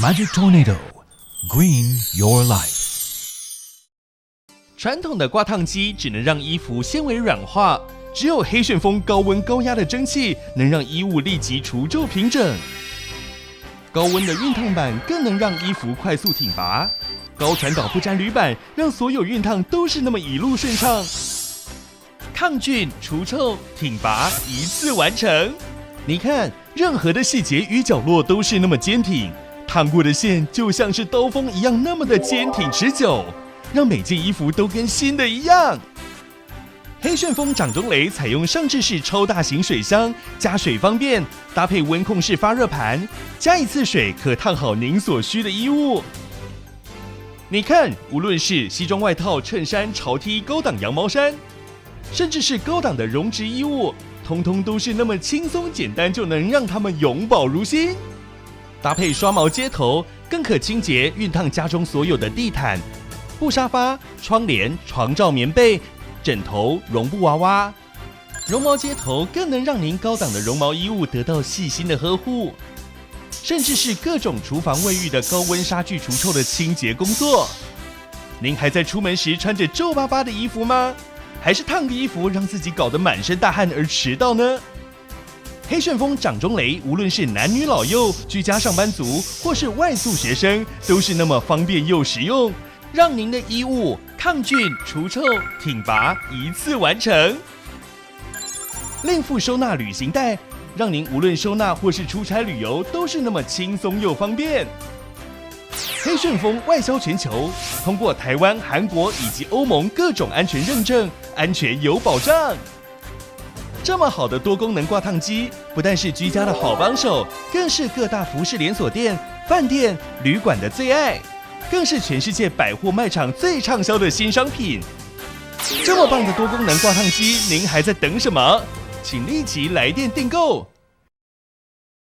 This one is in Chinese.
Magic Tornado Green Your Life。传统的挂烫机只能让衣服纤维软化，只有黑旋风高温高压的蒸汽能让衣物立即除皱平整。高温的熨烫板更能让衣服快速挺拔，高传导不沾铝板让所有熨烫都是那么一路顺畅。抗菌、除臭、挺拔一次完成。你看，任何的细节与角落都是那么坚挺，烫过的线就像是刀锋一样那么的坚挺持久，让每件衣服都跟新的一样。黑旋风掌中雷采用上置式超大型水箱，加水方便，搭配温控式发热盘，加一次水可烫好您所需的衣物。你看，无论是西装外套、衬衫、潮 T、高档羊毛衫，甚至是高档的绒质衣物，通通都是那么轻松简单，就能让它们永葆如新。搭配刷毛接头，更可清洁熨烫家中所有的地毯、布沙发、窗帘、床罩、棉被、枕头、绒布娃娃。绒毛接头更能让您高档的绒毛衣物得到细心的呵护，甚至是各种厨房卫浴的高温杀菌除臭的清洁工作。您还在出门时穿着皱巴巴的衣服吗？还是烫个衣服让自己搞得满身大汗而迟到呢？黑旋风掌中雷，无论是男女老幼、居家上班族或是外宿学生，都是那么方便又实用，让您的衣物抗菌、除臭、挺拔一次完成。另附收纳旅行袋，让您无论收纳或是出差旅游都是那么轻松又方便。黑旋风外销全球，通过台湾、韩国以及欧盟各种安全认证，安全有保障。这么好的多功能挂烫机，不但是居家的好帮手，更是各大服饰连锁店、饭店、旅馆的最爱，更是全世界百货卖场最畅销的新商品。这么棒的多功能挂烫机，您还在等什么？请立即来电订购。